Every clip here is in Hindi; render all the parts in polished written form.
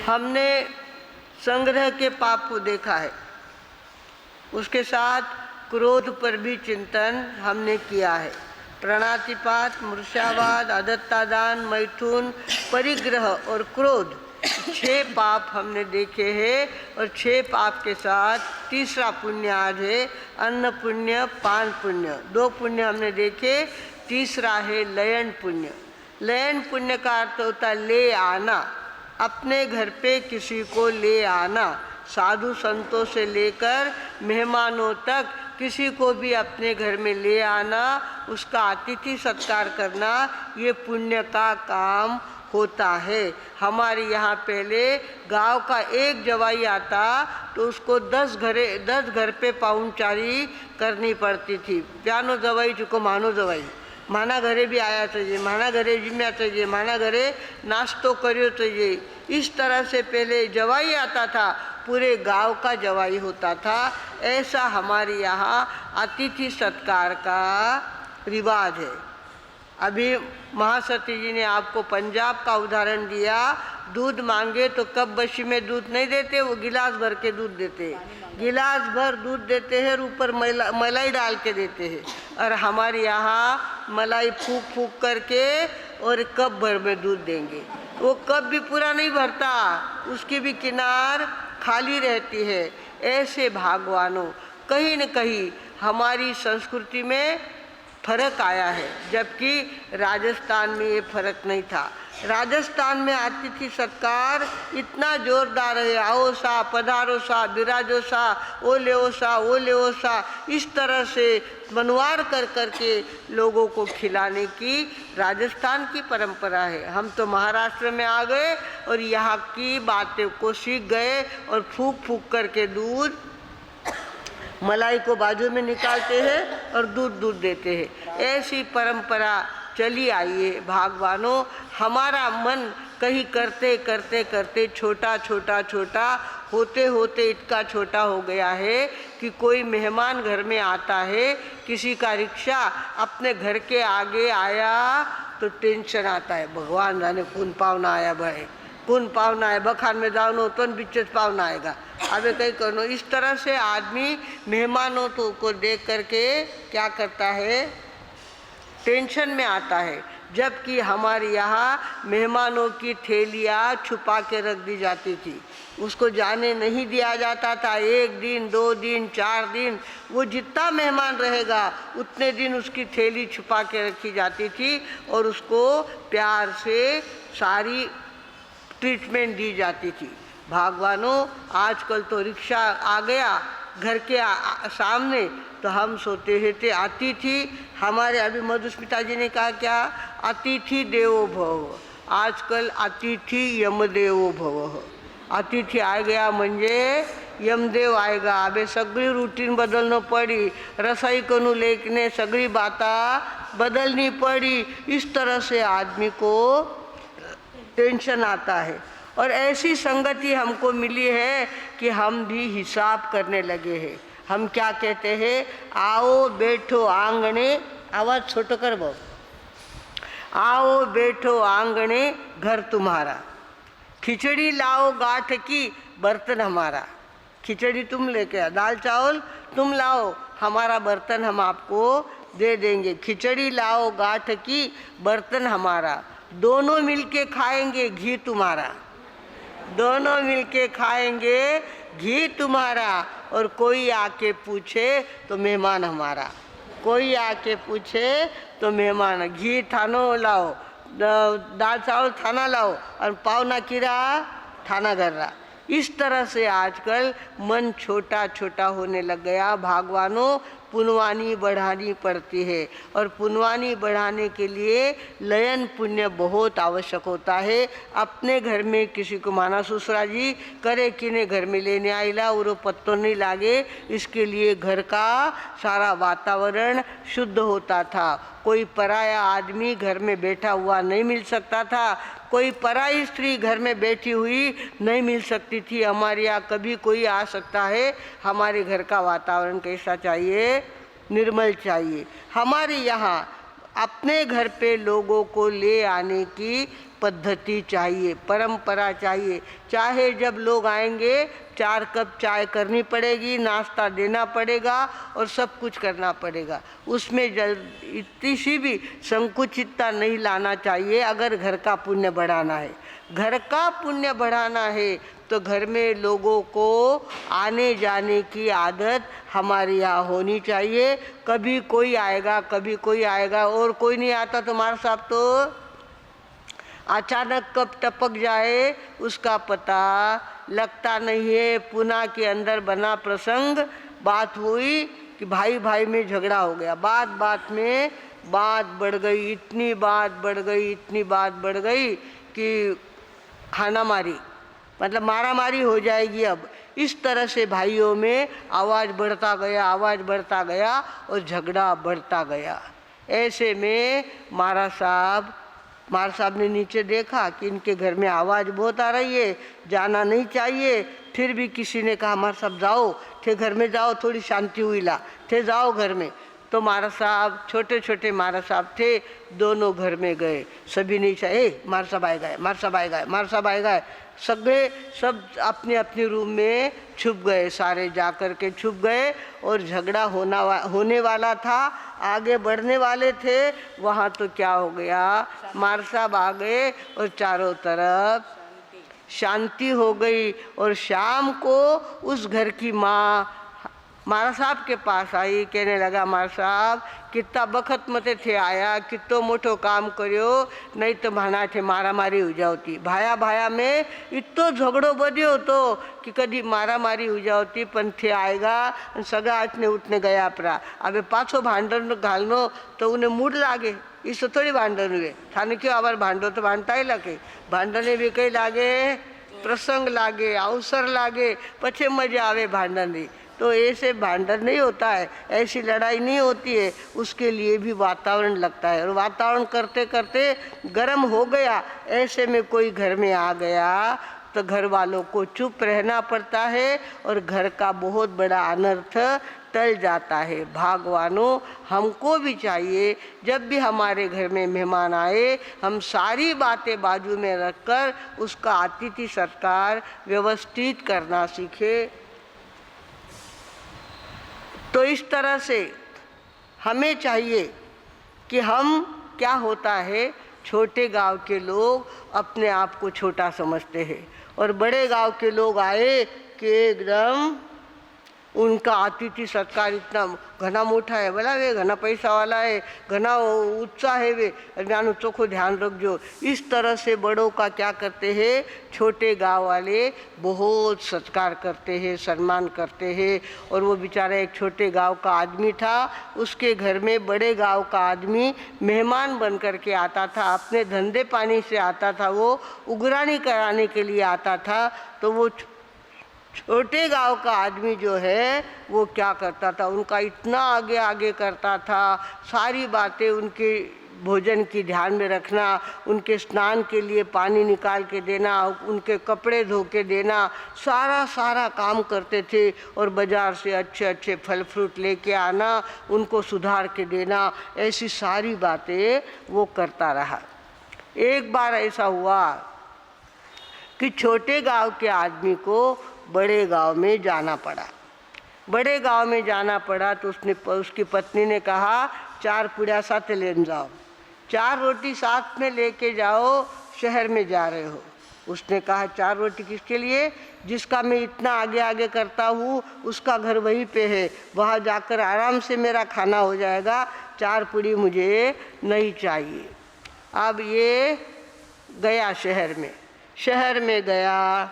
हमने संग्रह के पाप को देखा है, उसके साथ क्रोध पर भी चिंतन हमने किया है। प्राणातिपात, मूर्छावाद, अदत्तादान, मैथुन, परिग्रह और क्रोध 6 पाप हमने देखे हैं। और 6 पाप के साथ तीसरा पुण्य आज है अन्न पुण्य, पान पुण्य। 2 पुण्य हमने देखे, तीसरा है लयन पुण्य। लयन पुण्य का अर्थ होता है ले आना, अपने घर पे किसी को ले आना। साधु संतों से लेकर मेहमानों तक किसी को भी अपने घर में ले आना, उसका अतिथि सत्कार करना, ये पुण्य का काम होता है। हमारे यहाँ पहले गांव का एक जवाई आता तो उसको 10 घर पे पाहुणचारी करनी पड़ती थी। प्यानो जवाई चुको मानो जवाई, माना घरे भी आया चाहिए, माना घरे जिम्या चाहिए, माना घरे नाश्तो करियो चाहिए। इस तरह से पहले जवाई आता था, पूरे गांव का जवाई होता था। ऐसा हमारे यहाँ अतिथि सत्कार का रिवाज है। अभी महासती जी ने आपको पंजाब का उदाहरण दिया। दूध मांगे तो कप बशी में दूध नहीं देते, वो गिलास भर के दूध देते हैं। गिलास भर दूध देते हैं और ऊपर मलाई डाल के देते हैं। और हमारे यहाँ मलाई फूक फूक करके और कप भर में दूध देंगे। वो कप भी पूरा नहीं भरता, उसकी भी किनार खाली रहती है। ऐसे भगवानों, कहीं न कहीं हमारी संस्कृति में फर्क आया है, जबकि राजस्थान में ये फर्क नहीं था। राजस्थान में अतिथि सत्कार इतना जोरदार है, आओ सा, पधारो सा, बिराजो सा, ओ लेओ सा, ओ लेओ सा, इस तरह से मनवार कर करके लोगों को खिलाने की राजस्थान की परंपरा है। हम तो महाराष्ट्र में आ गए और यहाँ की बातें को सीख गए और फूक फूक करके दूध मलाई को बाजू में निकालते हैं और दूध देते हैं। ऐसी परंपरा चली आई है। भगवानों, हमारा मन कहीं करते करते करते छोटा छोटा छोटा होते होते इतना छोटा हो गया है कि कोई मेहमान घर में आता है, किसी का रिक्शा अपने घर के आगे आया तो टेंशन आता है, भगवान जाने कौन पावना आया भाई, कौन पावना है, बखान में जाओ तो बीच पावना आएगा, अबे कहीं करो। इस तरह से आदमी मेहमानों तो को देख करके क्या करता है, टेंशन में आता है। जबकि हमारे यहाँ मेहमानों की थैलियाँ छुपा के रख दी जाती थी, उसको जाने नहीं दिया जाता था। 1 दिन 2 दिन 4 दिन, वो जितना मेहमान रहेगा उतने दिन उसकी थैली छुपा के रखी जाती थी और उसको प्यार से सारी ट्रीटमेंट दी जाती थी। भगवानों, आजकल तो रिक्शा आ गया घर के सामने, तो हम सोते हैं थे अतिथि हमारे, अभी मधुस्मिता जी ने कहा क्या, अतिथि देवो भव, आजकल अतिथि यमदेवो भव। अतिथि आ गया म्हणजे यमदेव आएगा। अबे सगळी रूटीन बदलना पड़ी, रसोई कनु लेकने सगळी बातें बदलनी पड़ी। इस तरह से आदमी को टेंशन आता है। और ऐसी संगति हमको मिली है कि हम भी हिसाब करने लगे हैं। हम क्या कहते हैं, आओ बैठो आंगने, आवाज़ छोटो कर बहु, आओ बैठो आंगने घर तुम्हारा, खिचड़ी लाओ गाठ की बर्तन हमारा। खिचड़ी तुम लेके आओ, दाल चावल तुम लाओ, हमारा बर्तन हम आपको दे देंगे। खिचड़ी लाओ गाठ की बर्तन हमारा, दोनों मिलके खाएंगे घी तुम्हारा, दोनों मिलके खाएंगे घी तुम्हारा। और कोई आके पूछे तो मेहमान हमारा, कोई आके पूछे तो मेहमान, घी थानो लाओ, दाल चावल थाना लाओ और पावना किरा थाना गर्रा। इस तरह से आजकल मन छोटा छोटा होने लग गया। भगवानों, पुण्यवानी बढ़ानी पड़ती है और पुण्यवानी बढ़ाने के लिए लयन पुण्य बहुत आवश्यक होता है। अपने घर में किसी को माना ससुरा जी करे किने घर में लेने आइला और पत्तो नहीं लागे, इसके लिए घर का सारा वातावरण शुद्ध होता था। कोई पराया आदमी घर में बैठा हुआ नहीं मिल सकता था, कोई पराई स्त्री घर में बैठी हुई नहीं मिल सकती थी। हमारे यहाँ कभी कोई आ सकता है, हमारे घर का वातावरण कैसा चाहिए, निर्मल चाहिए। हमारे यहाँ अपने घर पे लोगों को ले आने की पद्धति चाहिए, परंपरा चाहिए। चाहे जब लोग आएंगे 4 कप चाय करनी पड़ेगी, नाश्ता देना पड़ेगा और सब कुछ करना पड़ेगा। उसमें इतनी सी भी संकुचितता नहीं लाना चाहिए। अगर घर का पुण्य बढ़ाना है, घर का पुण्य बढ़ाना है तो घर में लोगों को आने जाने की आदत हमारे यहाँ होनी चाहिए। कभी कोई आएगा, कभी कोई आएगा और कोई नहीं आता तो हमारे साहब तो अचानक कब टपक जाए उसका पता लगता नहीं है। पुणे के अंदर बना प्रसंग, बात हुई कि भाई भाई में झगड़ा हो गया। बात बात में बात बढ़ गई, इतनी बात बढ़ गई, इतनी बात बढ़ गई कि खाना मारी, मतलब मारा मारी हो जाएगी। अब इस तरह से भाइयों में आवाज़ बढ़ता गया, आवाज़ बढ़ता गया और झगड़ा बढ़ता गया। ऐसे में महाराज साहब ने नीचे देखा कि इनके घर में आवाज़ बहुत आ रही है, जाना नहीं चाहिए। फिर भी किसी ने कहा महाराज साहब जाओ, थे घर में जाओ, थोड़ी शांति हुई ला, थे जाओ घर में। तो महाराज साहब, छोटे छोटे महाराज साहब थे, दोनों घर में गए। सभी ने चाहे महाराज साहब आए गए, महाराज साहब आए गए, महाराज साहब आए गए। सगळे सब अपने अपने रूम में छुप गए, सारे जाकर के छुप गए। और झगड़ा होने वाला था, आगे बढ़ने वाले थे। वहाँ तो क्या हो गया, महाराज साहब आ गए और चारों तरफ शांति हो गई। और शाम को उस घर की माँ महाराज साहब के पास आई, कहने लगा महाराज साहब कितना बखत मते थे आया, कितो मोटो काम कर्यो, नहीं तो भाना थे मारा मारी हो जाती। भाया भाया में इतो झगड़ो बध्यो तो कि कदी मारा मारी हो जाती, पण थे आएगा सगा आठने उठने गया परा। अब पाछो भांडण घालनो तो उन्हें मूड लागे, इससे थोड़ी भांडण हुए। थाने क्यों आवर भांडो तो भांडता ही लगे, भांडने भी कई लागे, प्रसंग लागे, अवसर लागे, पछे मजा आवे भांडण री। तो ऐसे भांडण नहीं होता है, ऐसी लड़ाई नहीं होती है। उसके लिए भी वातावरण लगता है और वातावरण करते करते गर्म हो गया। ऐसे में कोई घर में आ गया तो घर वालों को चुप रहना पड़ता है और घर का बहुत बड़ा अनर्थ टल जाता है। भगवानों, हमको भी चाहिए जब भी हमारे घर में मेहमान आए, हम सारी बातें बाजू में रखकर उसका अतिथि सत्कार व्यवस्थित करना सीखे। तो इस तरह से हमें चाहिए कि हम, क्या होता है, छोटे गांव के लोग अपने आप को छोटा समझते हैं और बड़े गांव के लोग आए कि एकदम उनका अतिथि सत्कार इतना घना मोटा है, बोला वे घना पैसा वाला है, घना उत्साह है, वे ज्ञान चोखो ध्यान रखो। इस तरह से बड़ों का क्या करते हैं, छोटे गांव वाले बहुत सत्कार करते हैं, सम्मान करते हैं। और वो बेचारा एक छोटे गांव का आदमी था, उसके घर में बड़े गांव का आदमी मेहमान बन कर के आता था, अपने धंधे पानी से आता था, वो उगरानी कराने के लिए आता था। तो वो छोटे गांव का आदमी जो है वो क्या करता था, उनका इतना आगे आगे करता था, सारी बातें उनके भोजन की ध्यान में रखना, उनके स्नान के लिए पानी निकाल के देना, उनके कपड़े धो के देना, सारा काम करते थे। और बाज़ार से अच्छे अच्छे फल फ्रूट लेके आना, उनको सुधार के देना, ऐसी सारी बातें वो करता रहा। एक बार ऐसा हुआ कि छोटे गांव के आदमी को बड़े गांव में जाना पड़ा। बड़े गांव में जाना पड़ा तो उसकी पत्नी ने कहा 4 पुड़िया साथ ले जाओ, 4 रोटी साथ में लेके जाओ, शहर में जा रहे हो। उसने कहा 4 रोटी किसके लिए, जिसका मैं इतना आगे आगे करता हूँ उसका घर वहीं पे है, वहाँ जाकर आराम से मेरा खाना हो जाएगा, 4 पुड़ी मुझे नहीं चाहिए। अब ये गया शहर में गया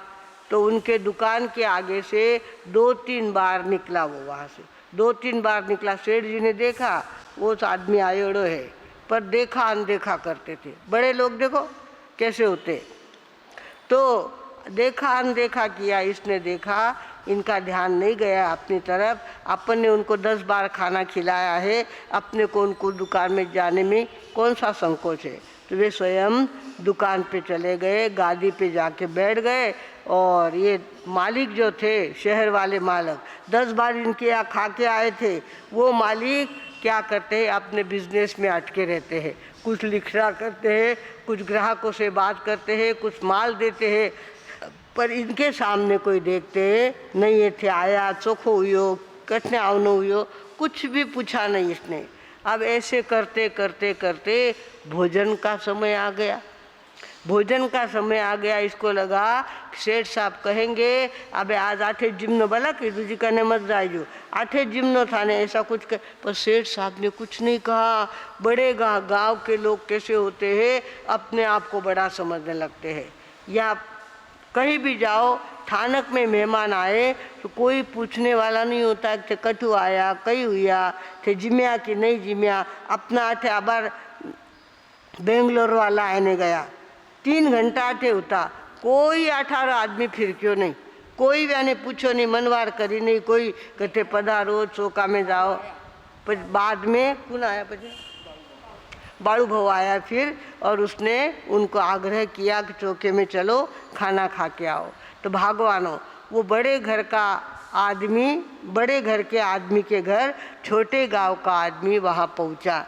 तो उनके दुकान के आगे से 2-3 बार निकला। वो वहाँ से 2-3 बार निकला। सेठ जी ने देखा वो आदमी आयोड़ो है, पर देखा अनदेखा करते थे। बड़े लोग देखो कैसे होते, तो देखा अनदेखा किया। इसने देखा इनका ध्यान नहीं गया अपनी तरफ, अपन ने उनको 10 बार खाना खिलाया है, अपने को उनको दुकान में जाने में कौन सा संकोच है। तो वे स्वयं दुकान पे चले गए, गादी पे जाके बैठ गए। और ये मालिक जो थे, शहर वाले मालिक, 10 बार इनके यहाँ खा के आए थे, वो मालिक क्या करते हैं, अपने बिजनेस में अटके रहते हैं, कुछ लिखना करते हैं, कुछ ग्राहकों से बात करते हैं, कुछ माल देते हैं, पर इनके सामने कोई देखते नहीं है थे आया चोखो हुयो कटने आवनो हुयो, कुछ भी पूछा नहीं इसने। अब ऐसे करते करते करते भोजन का समय आ गया। भोजन का समय आ गया, इसको लगा सेठ साहब कहेंगे अबे आज आठे जिम्नो बला कि दूजी कने मत जाइयो, आठे जिम्नो था ने ऐसा कुछ कर, पर सेठ साहब ने कुछ नहीं कहा। बड़े गांव के लोग कैसे होते हैं, अपने आप को बड़ा समझने लगते हैं। या कहीं भी जाओ, थानक में मेहमान आए तो कोई पूछने वाला नहीं होता कि कटु आया कई हुआ थे जिम्या कि नहीं जिम्या। अपना आठे आबार बेंगलोर वाला आने गया 3 घंटा आठे होता, कोई 18 आदमी फिर क्यों नहीं, कोई भी आने पूछो नहीं, मनवार करी नहीं, कोई कहते पधारो चौका में जाओ। पर बाद में कौन आया, पता बाड़ू भाऊ आया फिर, और उसने उनको आग्रह किया कि चौके में चलो खाना खा के आओ। तो भगवानो वो बड़े घर का आदमी, बड़े घर के आदमी के घर छोटे गांव का आदमी वहाँ पहुँचा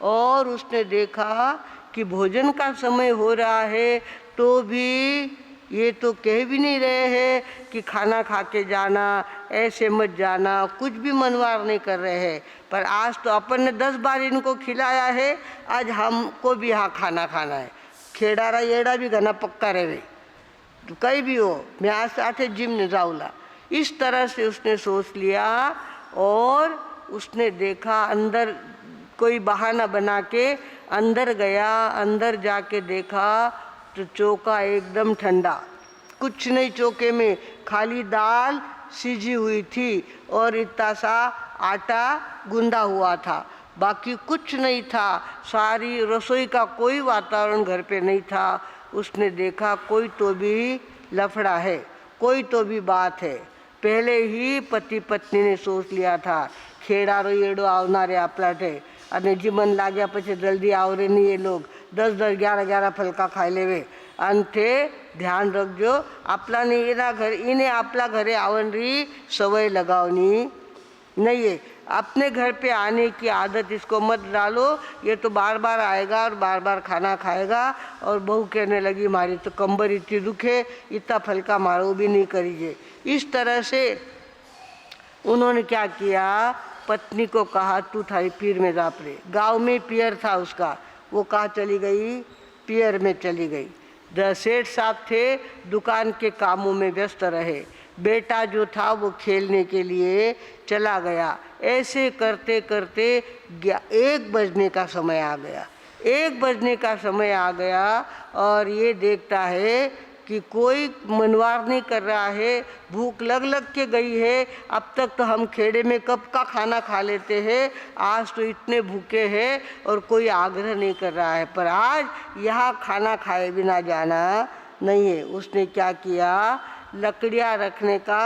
और उसने देखा कि भोजन का समय हो रहा है तो भी ये तो कह भी नहीं रहे हैं कि खाना खा के जाना, ऐसे मत जाना, कुछ भी मनवार नहीं कर रहे हैं। पर आज तो अपन ने 10 बार इनको खिलाया है, आज हमको भी यहाँ खाना खाना है। खेड़ारा येड़ा भी घना पक्का रहे, तो कहीं भी हो मैं आज से आठे जिम ने जाऊला। इस तरह से उसने सोच लिया और उसने देखा अंदर कोई बहाना बना के अंदर गया। अंदर जाके देखा तो चौका एकदम ठंडा, कुछ नहीं चौके में, खाली दाल सीजी हुई थी और इतना सा आटा गूंदा हुआ था, बाकी कुछ नहीं था। सारी रसोई का कोई वातावरण घर पे नहीं था। उसने देखा कोई तो भी लफड़ा है, कोई तो भी बात है। पहले ही पति पत्नी ने सोच लिया था खेड़ारो येड़ो आवनारे आपला ठे અને જીવન લાગ્યા પછી જલ્દી આવરે નહીં એ લોग 10-10 11-11 ફલકા ખાઈ લેવે। અંતે ધ્યાન રખજો આપલાને એના ઘર એને આપલા ઘરે આવવાની સवय लगावनी नहीं है। अपने घर पे आने की आदत इसको मत डालो, ये तो बार बार आएगा और बार बार खाना खाएगा। और बहू कहने लगी मारी तो कंबर इतनी दुखे, इतना फलका मारो भी नहीं करीजिए। इस तरह से उन्होंने क्या किया, पत्नी को कहा तू थारी पीर में जा पड़े। गाँव में पियर था उसका, वो कहाँ चली गई, पियर में चली गई। सेठ साहब थे दुकान के कामों में व्यस्त रहे, बेटा जो था वो खेलने के लिए चला गया। ऐसे करते करते 1 बजने का समय आ गया। 1 बजने का समय आ गया और ये देखता है कि कोई मनवार नहीं कर रहा है, भूख लग लग के गई है। अब तक तो हम खेड़े में कब का खाना खा लेते हैं, आज तो इतने भूखे हैं और कोई आग्रह नहीं कर रहा है, पर आज यहाँ खाना खाए बिना जाना नहीं है। उसने क्या किया, लकड़ियाँ रखने का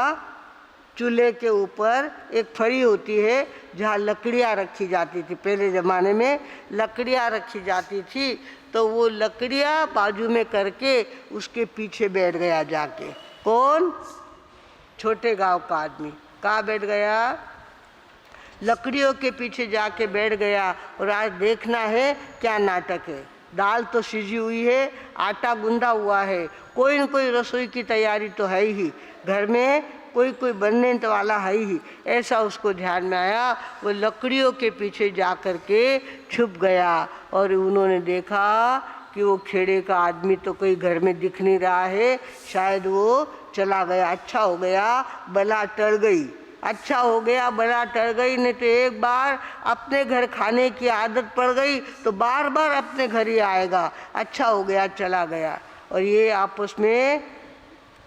चूल्हे के ऊपर एक फड़ी होती है जहाँ लकड़ियाँ रखी जाती थी, पहले ज़माने में लकड़ियाँ रखी जाती थी, तो वो लकड़ियाँ बाजू में करके उसके पीछे बैठ गया जाके। कौन, छोटे गांव का आदमी। कहाँ बैठ गया, लकड़ियों के पीछे जाके बैठ गया। और आज देखना है क्या नाटक है। दाल तो सीजी हुई है, आटा गूंदा हुआ है, कोई न कोई रसोई की तैयारी तो है ही, घर में कोई कोई बनने वाला है ही। ऐसा उसको ध्यान में आया, वो लकड़ियों के पीछे जा कर के छुप गया और उन्होंने देखा कि वो खेड़े का आदमी तो कोई घर में दिख नहीं रहा है, शायद वो चला गया। अच्छा हो गया बला टल गई, अच्छा हो गया बला टल गई, नहीं तो एक बार अपने घर खाने की आदत पड़ गई तो बार बार अपने घर ही आएगा। अच्छा हो गया चला गया। और ये आपस में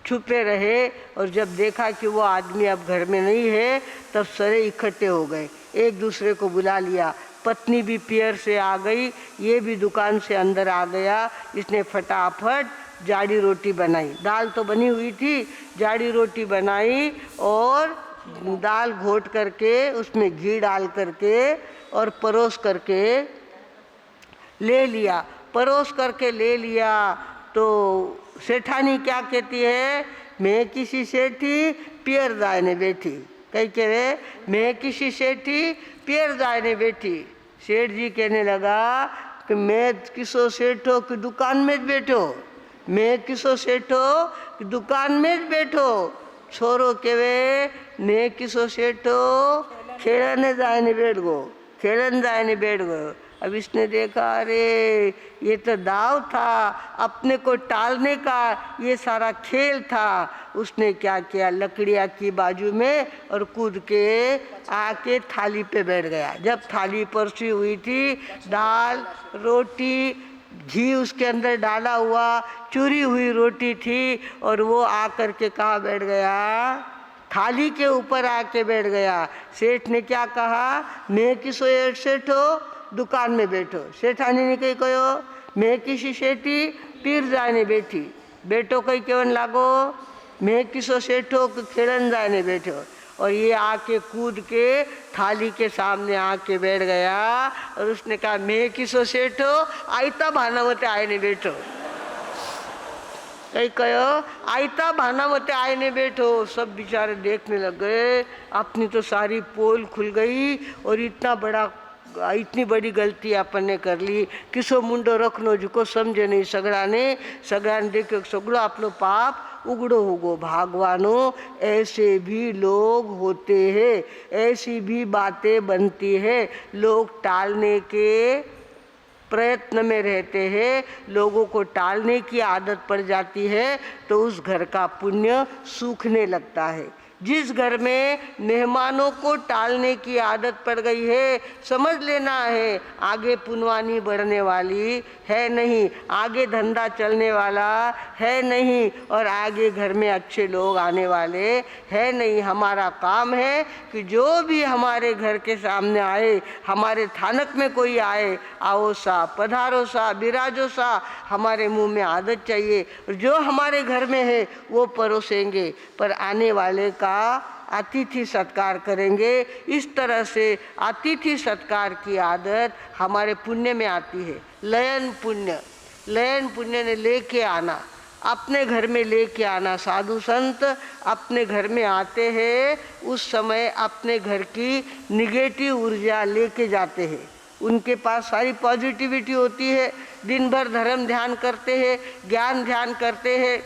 छुपे रहे और जब देखा कि वो आदमी अब घर में नहीं है तब सारे इकट्ठे हो गए, एक दूसरे को बुला लिया। पत्नी भी पियर से आ गई, ये भी दुकान से अंदर आ गया। इसने फटाफट जाड़ी रोटी बनाई, दाल तो बनी हुई थी, जाड़ी रोटी बनाई और दाल घोट करके उसमें घी डाल करके और परोस करके ले लिया। परोस करके ले लिया तो सेठानी क्या कहती है, मैं किसी सेठी पियर जाने बैठी। कहीं कह रहे मैं किसी सेठी पियर जाने बैठी। सेठ जी कहने लगा कि मैं किसो सेठो कि दुकान में ज बैठो, मैं किसो सेठो कि दुकान में ज बैठो। छोरो केवे मैं किसो सेठो खेलने जाने बैठ गो, खेलन जाने बैठ गयो। अब इसने देखा अरे ये तो दाव था, अपने को टालने का ये सारा खेल था। उसने क्या किया, लकड़ियाँ की बाजू में और कूद के आके थाली पे बैठ गया। जब थाली परसी हुई थी, दाल रोटी घी उसके अंदर डाला हुआ चूरी हुई रोटी थी, और वो आकर के कहाँ बैठ गया, थाली के ऊपर आके बैठ गया। सेठ ने क्या कहा, मैं किसो सेठो दुकान में बैठो। सेठानी ने कही कहो मैं किसी सेठी पीर जाने बैठी, बेटो कही केवन लागो मैं किसो सेठो खेलन जाने बैठो। और ये आके कूद के थाली के सामने आके बैठ गया और उसने कहा मैं किसो सेठो आईता भाना मते आईने बैठो। कहीं कहो आईता भाना मते आईने बैठो। सब बेचारे देखने लग गए, अपनी तो सारी पोल खुल गई और इतनी बड़ी गलती अपन ने कर ली। किसो मुंडो रखनो जिको समझे नहीं, सगड़ा ने देखो सगड़ो अपनो पाप उगड़ो होगो भागवानो। ऐसे भी लोग होते हैं, ऐसी भी बातें बनती है। लोग टालने के प्रयत्न में रहते हैं, लोगों को टालने की आदत पड़ जाती है तो उस घर का पुण्य सूखने लगता है। जिस घर में मेहमानों को टालने की आदत पड़ गई है, समझ लेना है आगे पुनवानी बढ़ने वाली है नहीं, आगे धंधा चलने वाला है नहीं, और आगे घर में अच्छे लोग आने वाले है नहीं। हमारा काम है कि जो भी हमारे घर के सामने आए, हमारे थानक में कोई आए, आओ सा, पधारो सा, बिराजो सा, हमारे मुंह में आदत चाहिए। जो हमारे घर में है वो परोसेंगे, पर आने वाले का अतिथि सत्कार करेंगे। इस तरह से अतिथि सत्कार की आदत हमारे पुण्य में आती है। लयन पुण्य ने लेके आना, अपने घर में लेके आना। साधु संत अपने घर में आते हैं, उस समय अपने घर की निगेटिव ऊर्जा लेके जाते हैं। उनके पास सारी पॉजिटिविटी होती है, दिन भर धर्म ध्यान करते हैं, ज्ञान ध्यान करते हैं,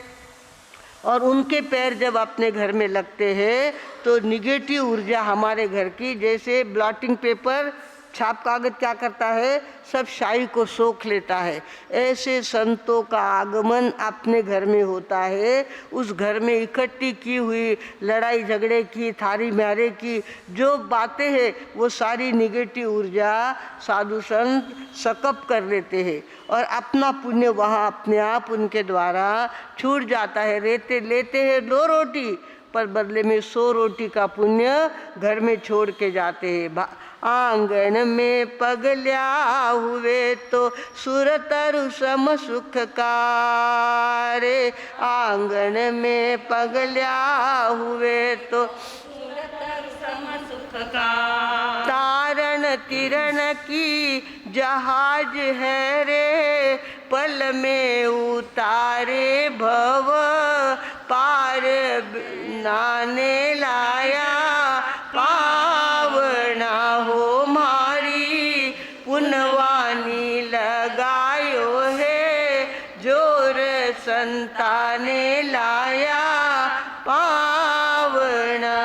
और उनके पैर जब अपने घर में लगते हैं तो निगेटिव ऊर्जा हमारे घर की, जैसे ब्लॉटिंग पेपर छाप कागज क्या करता है, सब शाही को सोख लेता है। ऐसे संतों का आगमन अपने घर में होता है। उस घर में इकट्ठी की हुई लड़ाई झगड़े की, थारी म्यारे की जो बातें हैं, वो सारी निगेटिव ऊर्जा साधु संत सकप कर लेते हैं, और अपना पुण्य वहाँ अपने आप उनके द्वारा छूट जाता है। लेते हैं 2 रोटी, पर बदले में 100 रोटी का पुण्य घर में छोड़ के जाते हैं। आंगन में पगल्या हुए तो सुरतरु सम सुख कारे, आंगन में पगल्या हुए तो सुरतरु सम सुख कारे। तारण तिरण की जहाज है रे, पल में उतारे भव, पार नाने लाया पावना हो मारी, पुनवानी लगायो है जोर संताने लाया पावना।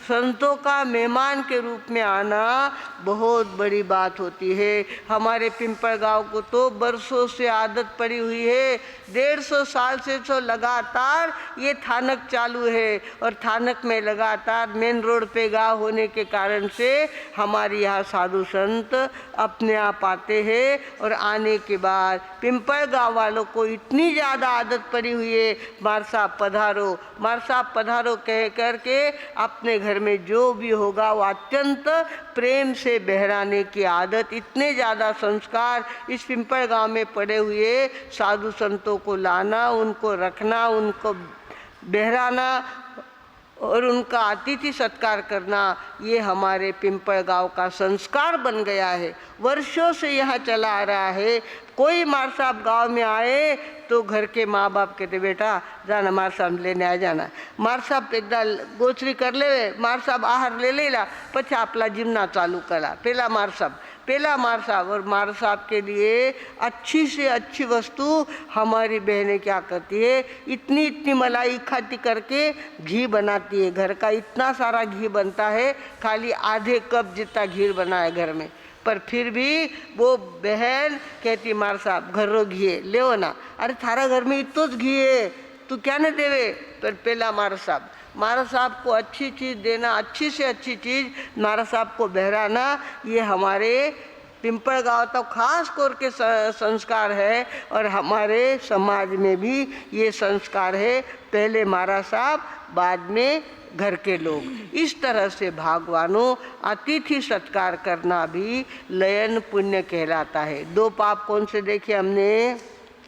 संतों का मेहमान के रूप में आना बहुत बड़ी बात होती है। हमारे पिंपल गांव को तो बरसों से आदत पड़ी हुई है, 150 साल से तो लगातार ये थानक चालू है, और थानक में लगातार मेन रोड पे गांव होने के कारण से हमारे यहाँ साधु संत अपने आप आते हैं। और आने के बाद पिंपल गांव वालों को इतनी ज़्यादा आदत पड़ी हुई है, मार साहब पधारो कह करके अपने घर में जो भी होगा वो अत्यंत प्रेम से बहराने की आदत। इतने ज़्यादा संस्कार इस पिंपल गांव में पड़े हुए, साधु संतों को लाना, उनको रखना, उनको बहराना और उनका अतिथि सत्कार करना, ये हमारे पिंपल गांव का संस्कार बन गया है। वर्षों से यह चला आ रहा है। कोई मार साहब गाँव में आए तो घर के माँ बाप कहते बेटा जाना मार साहब लेने आ जाना। मार साहब एकदा गोचरी कर ले, मार साहब आहार ले लेला, પછી आपला जीवना चालू करा। पेला मार साहब पहला मार साहब। और मार साहब के लिए अच्छी से अच्छी वस्तु हमारी बहनें क्या करती है, इतनी इतनी मलाई इकट्ठी करके घी बनाती है। घर का इतना सारा घी बनता है, खाली आधे कप जितना घी बना है घर में, पर फिर भी वो बहन कहती मार साहब घरों घी है ले ना। अरे थारा घर में इतो घी है, तू क्या न देवे। पर पहला मार साहब को अच्छी चीज़ देना, अच्छी से अच्छी चीज़ मारा साहब को बहराना, ये हमारे पिंपल गांव तो खास करके संस्कार है। और हमारे समाज में भी ये संस्कार है, पहले मारा साहब बाद में घर के लोग। इस तरह से भगवानों अतिथि सत्कार करना भी लयन पुण्य कहलाता है। दो पाप कौन से देखे हमने,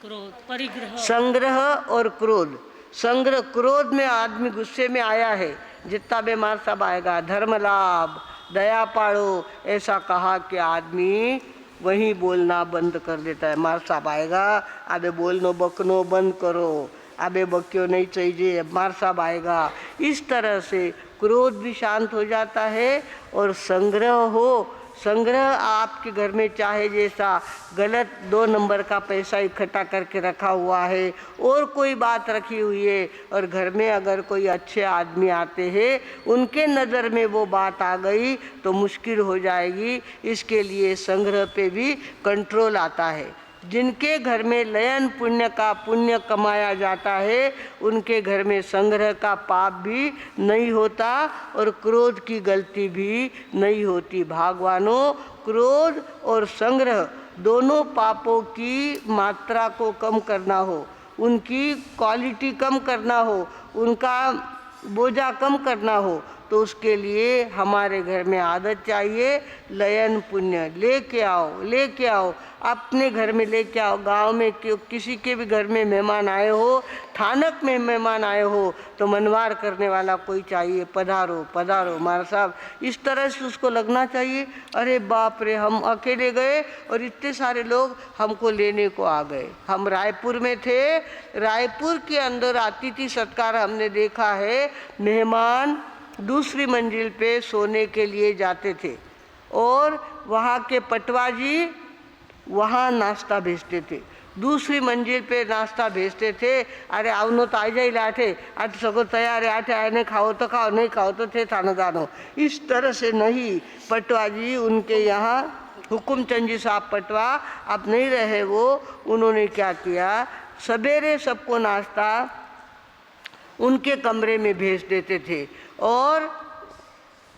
क्रोध, परिग्रह, संग्रह और क्रोध। संग्रह, क्रोध में आदमी गुस्से में आया है, जितना बीमार सब आएगा, धर्म लाभ दया पाड़ो ऐसा कहा कि आदमी वहीं बोलना बंद कर देता है। मार साहब आएगा, अबे बोलनो बकनो बंद करो, अबे बक्यो नहीं चाहिए, मार साहब आएगा। इस तरह से क्रोध भी शांत हो जाता है। और संग्रह हो, संग्रह आपके घर में चाहे जैसा गलत 2 नंबर का पैसा इकट्ठा करके रखा हुआ है और कोई बात रखी हुई है, और घर में अगर कोई अच्छे आदमी आते हैं, उनके नज़र में वो बात आ गई तो मुश्किल हो जाएगी। इसके लिए संग्रह पे भी कंट्रोल आता है। जिनके घर में लयन पुण्य का पुण्य कमाया जाता है, उनके घर में संग्रह का पाप भी नहीं होता और क्रोध की गलती भी नहीं होती। भगवानों, क्रोध और संग्रह दोनों पापों की मात्रा को कम करना हो, उनकी क्वालिटी कम करना हो, उनका बोझा कम करना हो, तो उसके लिए हमारे घर में आदत चाहिए लयन पुण्य। लेके आओ अपने घर में लेके आओ। गांव में किसी के भी घर में मेहमान आए हो, थानक में मेहमान आए हो, तो मनवार करने वाला कोई चाहिए, पधारो पधारो मार साहब। इस तरह से उसको लगना चाहिए, अरे बाप रे हम अकेले गए और इतने सारे लोग हमको लेने को आ गए। हम रायपुर में थे, रायपुर के अंदर अतिथि सत्कार हमने देखा है। मेहमान दूसरी मंजिल पे सोने के लिए जाते थे और वहाँ के पटवा जी वहाँ नाश्ता भेजते थे, दूसरी मंजिल पे नाश्ता भेजते थे। अरे आवनो तो आ जाए लाठे, आठ सगो तैयार है, आठे आने खाओ तो खाओ, नहीं खाओ तो थे थाना जानो। इस तरह से नहीं, पटवा जी उनके यहाँ हुकुमचंद जी साहब पटवा अब नहीं रहे, वो उन्होंने क्या किया, सवेरे सबको नाश्ता उनके कमरे में भेज देते थे। और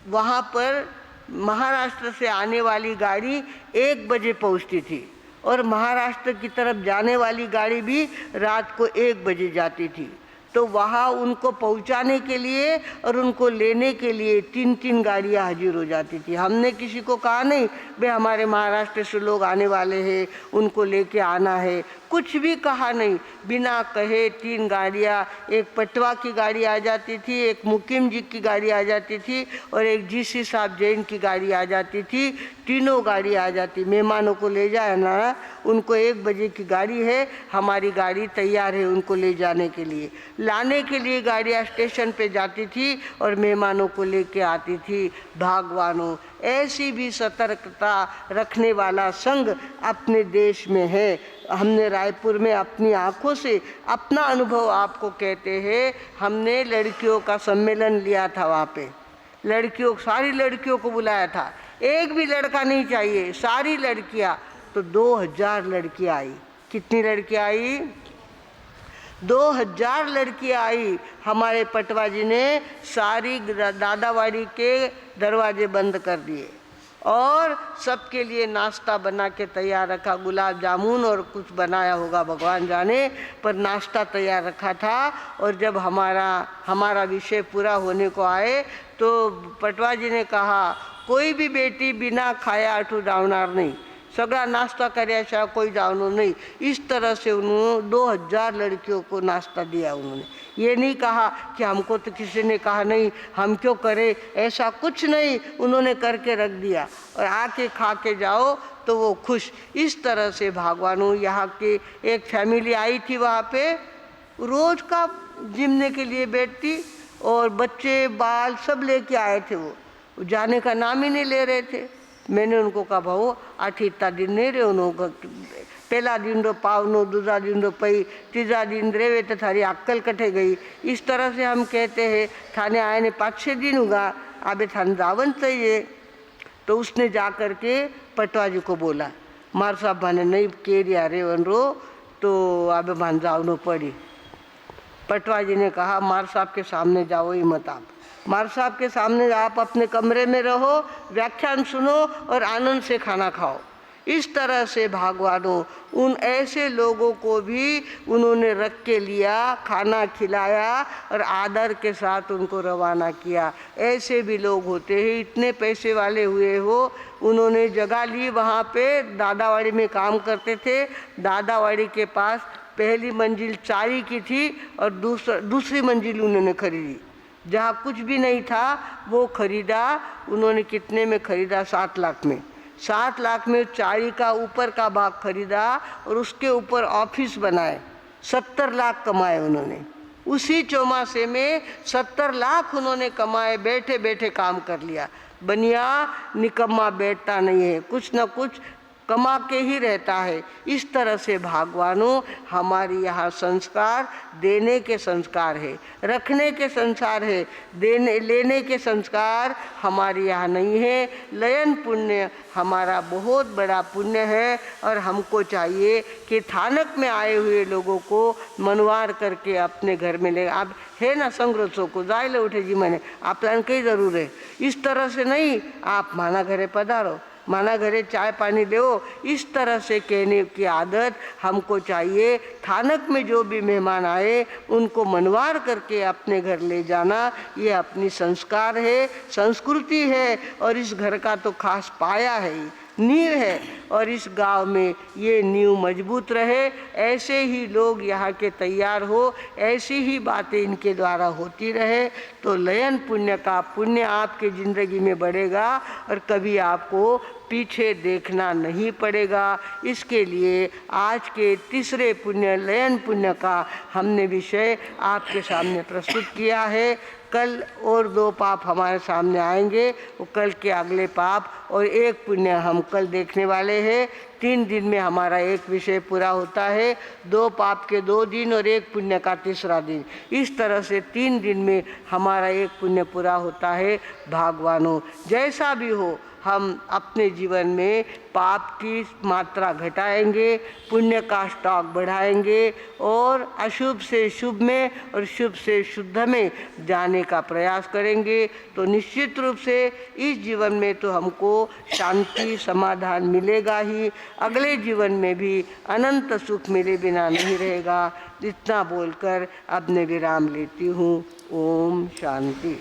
वहाँ पर महाराष्ट्र से आने वाली गाड़ी 1 बजे पहुँचती थी और महाराष्ट्र की तरफ जाने वाली गाड़ी भी रात को 1 बजे जाती थी। तो वहाँ उनको पहुँचाने के लिए और उनको लेने के लिए 3-3 गाड़ियाँ हाजिर हो जाती थी। हमने किसी को कहा नहीं भाई हमारे महाराष्ट्र से लोग आने वाले हैं, उनको लेके आना है, कुछ भी कहा नहीं। बिना कहे 3 गाड़ियाँ, एक पटवा की गाड़ी आ जाती थी, एक मुकीम जी की गाड़ी आ जाती थी और एक जीसी साहब जैन की गाड़ी आ जाती थी। तीनों गाड़ी आ जाती, मेहमानों को ले जाए ना, उनको 1 बजे की गाड़ी है, हमारी गाड़ी तैयार है उनको ले जाने के लिए। लाने के लिए गाड़ियाँ स्टेशन पे जाती थी और मेहमानों को लेके आती थी। भगवानों, ऐसी भी सतर्कता रखने वाला संघ अपने देश में है। हमने रायपुर में अपनी आँखों से अपना अनुभव आपको कहते हैं। हमने लड़कियों का सम्मेलन लिया था, वहाँ पे लड़कियों, सारी लड़कियों को बुलाया था, एक भी लड़का नहीं चाहिए, सारी लड़कियाँ। तो 2000 लड़कियाँ आई। कितनी लड़कियाँ आई? 2000 लड़कियाँ आई। हमारे पटवा जी ने सारी दादावाड़ी के दरवाजे बंद कर दिए और सबके लिए नाश्ता बना के तैयार रखा। गुलाब जामुन और कुछ बनाया होगा भगवान जाने, पर नाश्ता तैयार रखा था। और जब हमारा विषय पूरा होने को आए तो पटवा जी ने कहा कोई भी बेटी बिना खाया अठू जावनार नहीं, सगड़ा नाश्ता કર્યા कोई जावनो नहीं। इस तरह से उन्होंने 2000 लड़कियों को नाश्ता दिया। उन्होंने ये नहीं कहा कि हमको तो किसी ने कहा नहीं, हम क्यों करें, ऐसा कुछ नहीं, उन्होंने करके रख दिया और आके खा के जाओ तो वो खुश। इस तरह से भगवानों, यहाँ के एक फैमिली आई थी, वहाँ पे रोज़ का जिमने के लिए बैठती और बच्चे बाल सब लेके आए थे। वो जाने का नाम ही नहीं ले रहे थे। मैंने उनको कहा भाऊ आठ इतना दिन नहीं रहे उन्होंने पहला दिन रो पावनो दूसरा दिन रो पई तीसरा दिन रेवे तो थारी अक्कल कटे गई। इस तरह से हम कहते हैं थाने आए ने 5-6 दिन हुआ आबे थाने जावन चाहिए। तो उसने जा कर के पटवा जी को बोला मार साहब भाने नहीं केरिया रे वन रो तो आबे भान जावनो पड़ी। पटवा जी ने कहा मार साहब के सामने जाओ ही मत आप, मार साहब के सामने आप अपने कमरे में रहो, व्याख्यान सुनो और आनंद से खाना खाओ। इस तरह से भगवानों उन ऐसे लोगों को भी उन्होंने रख के लिया, खाना खिलाया और आदर के साथ उनको रवाना किया। ऐसे भी लोग होते हैं, इतने पैसे वाले हुए हो, उन्होंने जगह ली वहाँ पे, दादावाड़ी में काम करते थे। दादावाड़ी के पास पहली मंजिल चारी की थी और दूसरी मंजिल उन्होंने खरीदी। जहाँ कुछ भी नहीं था वो खरीदा। उन्होंने कितने में खरीदा? 7 लाख में। 7 लाख में चारी का ऊपर का भाग खरीदा और उसके ऊपर ऑफिस बनाए। 70 लाख कमाए उन्होंने। उसी चौमासे में 70 लाख उन्होंने कमाए, बैठे बैठे काम कर लिया। बनिया निकम्मा बैठता नहीं है, कुछ न कुछ कमा के ही रहता है। इस तरह से भगवानों हमारे यहाँ संस्कार देने के संस्कार है, रखने के संस्कार है, देने लेने के संस्कार हमारे यहाँ नहीं है। लयन पुण्य हमारा बहुत बड़ा पुण्य है और हमको चाहिए कि थानक में आए हुए लोगों को मनवार करके अपने घर में ले। आप है ना संग्रहोत्सव को जाए उठे जी मैंने आप कई ज़रूर है। इस तरह से नहीं आप माना घरे पधारो, माना घरे चाय पानी लो, इस तरह से कहने की आदत हमको चाहिए। थानक में जो भी मेहमान आए उनको मनवार करके अपने घर ले जाना, ये अपनी संस्कार है, संस्कृति है और इस घर का तो खास पाया है, नींव है। और इस गांव में ये नींव मजबूत रहे, ऐसे ही लोग यहाँ के तैयार हो, ऐसी ही बातें इनके द्वारा होती रहे तो लयन पुण्य का पुण्य आपके ज़िंदगी में बढ़ेगा और कभी आपको पीछे देखना नहीं पड़ेगा। इसके लिए आज के तीसरे पुण्य लयन पुण्य का हमने विषय आपके सामने प्रस्तुत किया है। कल और 2 पाप हमारे सामने आएंगे, वो कल के अगले पाप और 1 पुण्य हम कल देखने वाले हैं। 3 दिन में हमारा एक विषय पूरा होता है, 2 पाप के 2 दिन और 1 पुण्य का तीसरा दिन। इस तरह से 3 दिन में हमारा 1 पुण्य पूरा होता है। भगवानों जैसा भी हो हम अपने जीवन में पाप की मात्रा घटाएंगे, पुण्य का स्टॉक बढ़ाएंगे और अशुभ से शुभ में और शुभ से शुद्ध में जाने का प्रयास करेंगे तो निश्चित रूप से इस जीवन में तो हमको शांति समाधान मिलेगा ही, अगले जीवन में भी अनंत सुख मिले बिना नहीं रहेगा। इतना बोलकर अब मैं विराम लेती हूँ। ओम शांति।